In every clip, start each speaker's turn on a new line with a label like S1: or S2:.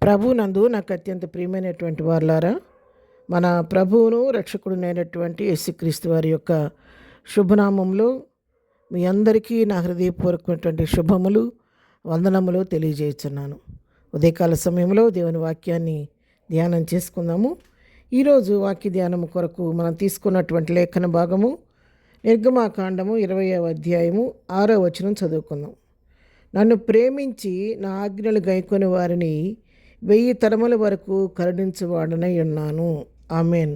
S1: ప్రభునందు నాకు అత్యంత ప్రియమైనటువంటి వారులారా, మన ప్రభువును రక్షకుడునైనటువంటి యేసుక్రీస్తు వారి యొక్క శుభనామంలో మీ అందరికీ నా హృదయపూర్వకమైనటువంటి శుభములు, వందనములు తెలియజేస్తున్నాను. ఉదయకాల సమయంలో దేవుని వాక్యాన్ని ధ్యానం చేసుకుందాము. ఈరోజు వాక్య ధ్యానం కొరకు మనం తీసుకున్నటువంటి లేఖన భాగము నిర్గమాకాండము 20వ అధ్యాయము 6వ వచనం చదువుకుందాం. నన్ను ప్రేమించి నా ఆజ్ఞలు గైకొని వారిని 1000 తరముల వరకు కరుణించువాడనై ఉన్నాను. ఆమెన్.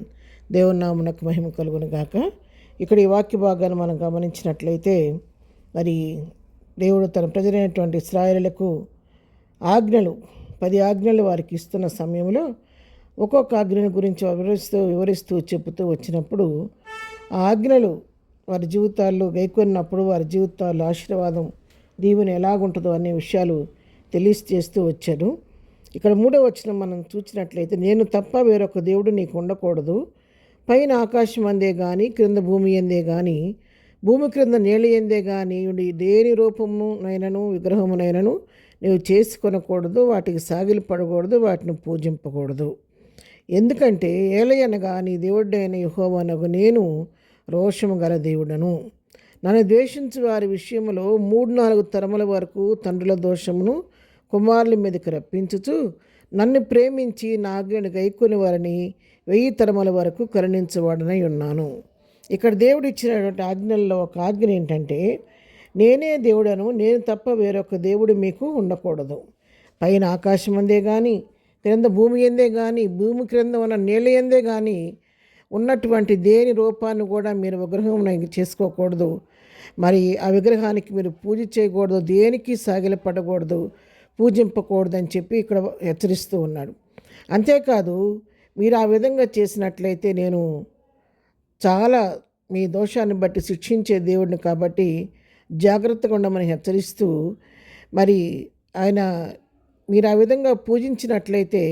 S1: దేవుని నామమునకు మహిమ కలుగును గాక. ఇక్కడ ఈ వాక్య భాగాన్ని మనం గమనించినట్లయితే, మరి దేవుడు తన ప్రజలైనటువంటి ఇశ్రాయేలులకు ఆజ్ఞలు 10 ఆజ్ఞలు వారికి ఇస్తున్న సమయంలో ఒక్కొక్క ఆజ్ఞల గురించి వివరిస్తూ చెబుతూ వచ్చినప్పుడు ఆ ఆజ్ఞలు వారి జీవితాల్లో గైకొన్నప్పుడు వారి జీవితాల్లో ఆశీర్వాదం, దీవెన ఎలాగుంటుందో అనే విషయాలు తెలియజేస్తూ వచ్చాడు. ఇక్కడ 3వ వచనం మనం చూసినట్లయితే, నేను తప్ప వేరొక దేవుడు నీకు ఉండకూడదు. పైన ఆకాశం అందే కానీ, క్రింద భూమి అందే కానీ, భూమి క్రింద నీళ్ళ ఎందే కానీ దేని రూపమునైనను విగ్రహమునైనను నీవు చేసుకొనకూడదు. వాటికి సాగిలి పడకూడదు, వాటిని పూజింపకూడదు. ఎందుకంటే ఏలయనగా నీ దేవుడైన యెహోవానగు నేను రోషము గల దేవుడను. నన్ను ద్వేషించు వారి విషయంలో 3-4 తరముల వరకు తండ్రుల దోషమును కుమారుల మీదకి రప్పించుచు, నన్ను ప్రేమించి నా ఆజ్ఞను గైకొని వారిని 1000 తరముల వరకు కరుణించవాడనై ఉన్నాను. ఇక్కడ దేవుడు ఇచ్చినటువంటి ఆజ్ఞల్లో ఒక ఆజ్ఞ ఏంటంటే, నేనే దేవుడను, నేను తప్ప వేరొక దేవుడు మీకు ఉండకూడదు. పైన ఆకాశం అందే కానీ, క్రింద భూమి ఎందే కానీ, భూమి క్రింద ఉన్న నీళ్ళ ఎందే కానీ ఉన్నటువంటి దేని రూపాన్ని కూడా మీరు విగ్రహం చేసుకోకూడదు. మరి ఆ విగ్రహానికి మీరు పూజ చేయకూడదు, దేనికి సాగిలపడకూడదు, పూజింపకూడదని చెప్పి ఇక్కడ హెచ్చరిస్తూ ఉన్నాడు. అంతేకాదు, మీరు ఆ విధంగా చేసినట్లయితే నేను చాలా మీ దోషాన్ని బట్టి శిక్షించే దేవుడిని, కాబట్టి జాగ్రత్తగా ఉండమని హెచ్చరిస్తూ, మరి ఆయన మీరు ఆ విధంగా పూజించినట్లయితే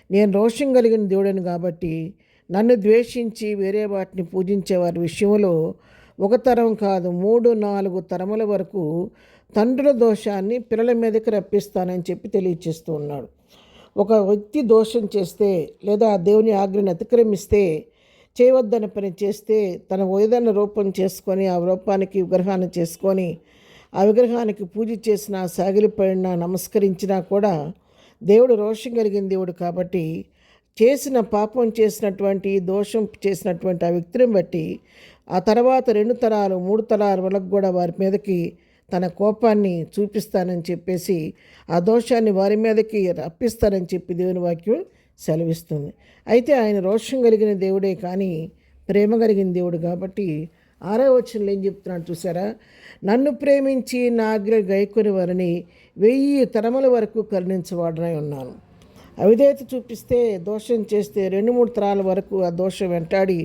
S1: నేను రోషం కలిగిన దేవుడిని, కాబట్టి నన్ను ద్వేషించి వేరే వాటిని పూజించే వారి విషయంలో 1 తరం కాదు 3-4 తరముల వరకు తండ్రుల దోషాన్ని పిల్లల మీదకి రప్పిస్తానని చెప్పి తెలియచేస్తూ ఉన్నాడు. ఒక వ్యక్తి దోషం చేస్తే లేదా దేవుని ఆజ్ఞను అతిక్రమిస్తే, చేయవద్దని పని చేస్తే, తన ఏదైనా రూపం చేసుకొని ఆ రూపానికి విగ్రహాన్ని చేసుకొని ఆ విగ్రహానికి పూజ చేసినా, సాగిలిపడినా, నమస్కరించినా కూడా దేవుడు రోషం కలిగిన దేవుడు, కాబట్టి చేసిన పాపం చేసినటువంటి దోషం చేసినటువంటి ఆ వ్యక్తిని బట్టి ఆ తర్వాత 2 తరాలు 3 తరాల వరకు కూడా వారి మీదకి తన కోపాన్ని చూపిస్తానని చెప్పేసి ఆ దోషాన్ని వారి మీదకి రప్పిస్తానని చెప్పి దేవుని వాక్యం సెలవిస్తుంది. అయితే ఆయన రోషం కలిగిన దేవుడే కానీ ప్రేమ కలిగిన దేవుడు, కాబట్టి 6వ వచనంలో ఏం చెప్తున్నాడు చూసారా, నన్ను ప్రేమించి నా ఆజ్ఞ గైకొని వారిని 1000 తరముల వరకు కరుణించవాడనై ఉన్నాను. అవిధేయత చూపిస్తే, దోషం చేస్తే 2-3 తరాల వరకు ఆ దోషం వెంటాడి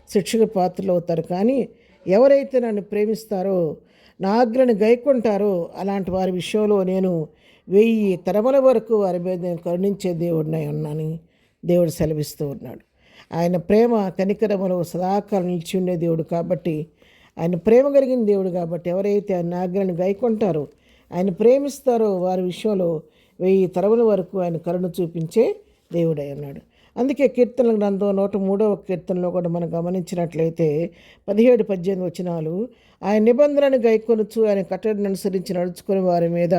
S1: శిక్షకు పాత్రలు అవుతారు. కానీ ఎవరైతే నన్ను ప్రేమిస్తారో, నా ఆజ్ఞను గైకొంటారో అలాంటి వారి విషయంలో నేను 1000 తరముల వరకు వారి మీద నేను కరుణించే దేవుడినై ఉన్నానని దేవుడు సెలవిస్తూ ఉన్నాడు. ఆయన ప్రేమ కనికరములు సదాకాలం నిలిచి ఉండే దేవుడు, కాబట్టి ఆయన ప్రేమ కలిగిన దేవుడు, కాబట్టి ఎవరైతే ఆయన ఆజ్ఞలను గైకొంటారో, ఆయన ప్రేమిస్తారో వారి విషయంలో 1000 తరముల వరకు ఆయన కరుణ చూపించే దేవుడై ఉన్నాడు. అందుకే కీర్తనల గ్రంథం 103వ కీర్తనలో కూడా మనం గమనించినట్లయితే 17-18 వచనాలు, ఆయన నిబంధనను గైకొనుచు ఆయన కట్టడను అనుసరించి నడుచుకుని వారి మీద,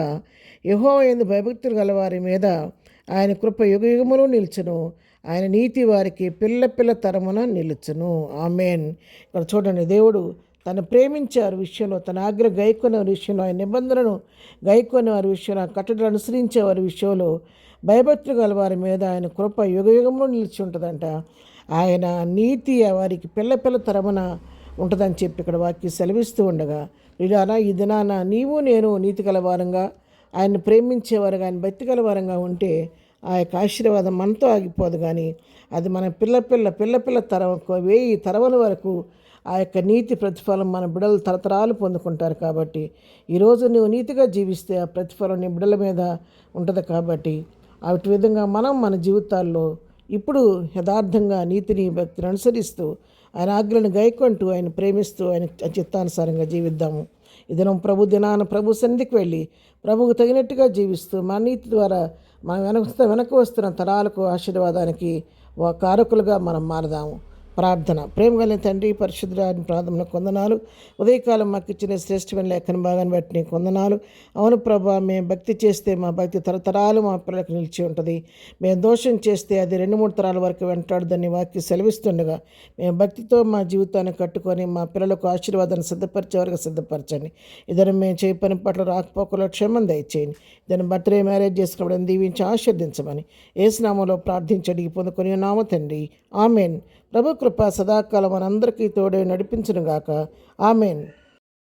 S1: యెహోవా యందు భయభక్తులు గల వారి మీద ఆయన కృప యుగయుగమును నిలుచును, ఆయన నీతి వారికి పిల్ల తరమున నిలుచును. ఆమెన్. ఇక్కడ చూడండి, దేవుడు తను ప్రేమించారు విషయంలో, తన ఆజ్ఞ గైకొనే వారి విషయంలో, ఆయన నిబంధనను గైకొనే వారి విషయంలో, కట్టడలు అనుసరించే వారి విషయంలో, భయభక్తులు గల వారి మీద ఆయన కృప యుగయుగంలో నిలిచి ఉంటుందంట. ఆయన నీతి వారికి పిల్ల తరమున ఉంటుందని చెప్పి ఇక్కడ వాక్యం సెలవిస్తూ ఉండగా, ఇలా ఈ దినాన నీవు నేను నీతి గలవారంగా, ఆయన్ని ప్రేమించేవారుగా, ఆయన భక్తి గలవారంగా ఉంటే ఆ యొక్క ఆశీర్వాదం మనతో ఆగిపోదు, కానీ అది మన పిల్ల తరం 1000 తరముల వరకు ఆ యొక్క నీతి ప్రతిఫలం మన బిడ్డలు తరతరాలు పొందుకుంటారు. కాబట్టి ఈరోజు నువ్వు నీతిగా జీవిస్తే ఆ ప్రతిఫలం నీ బిడ్డల మీద ఉంటుంది. కాబట్టి అటు విధంగా మనం మన జీవితాల్లో ఇప్పుడు యథార్థంగా నీతిని భక్తిని అనుసరిస్తూ ఆయన ఆజ్ఞలను గైకొంటూ ఆయన ప్రేమిస్తూ ఆయన చిత్తానుసారంగా జీవిద్దాము. ఈ దినం ప్రభు దినాన ప్రభు సన్నిధికి వెళ్ళి ప్రభువుకు తగినట్టుగా జీవిస్తూ మన నీతి ద్వారా మనం వెనక్కి వస్తున్న తరాలకు ఆశీర్వాదానికి కారకులుగా మనం మారదాము. ప్రార్థన. ప్రేమ కలిగిన తండ్రి, పరిశుద్ధుని ప్రార్థనలో కొందనాలు. ఉదయకాలం మాకు ఇచ్చిన శ్రేష్టమైన లేఖన భాగాన్ని బట్టి నీకు కొందనాలు. అవును ప్రభా, మేము భక్తి చేస్తే మా భక్తి తరతరాలు మా పిల్లలకు నిలిచి ఉంటుంది. మేము దోషం చేస్తే అది 2-3 తరాల వరకు వెంటాడుదని వాక్యం సెలవిస్తుండగా మేము భక్తితో మా జీవితాన్ని కట్టుకొని మా పిల్లలకు ఆశీర్వాదాన్ని సిద్ధపరిచే వరకు సిద్ధపరచండి. ఇద్దరు మేము చేయ పని పట్ల రాకపోకలో క్షేమం దయచేయండి. దాన్ని బర్త్డే మ్యారేజ్ చేసుకున్నప్పుడు దీవించి ఆశీర్దించమని యేసు నామములో ప్రార్థించి అడిగి పొందుకొని నామ తండ్రి. ఆమెన్. ప్రభు కృప సదాకాలం మనందరికీ తోడే నడిపించునుగాక. ఆమెన్.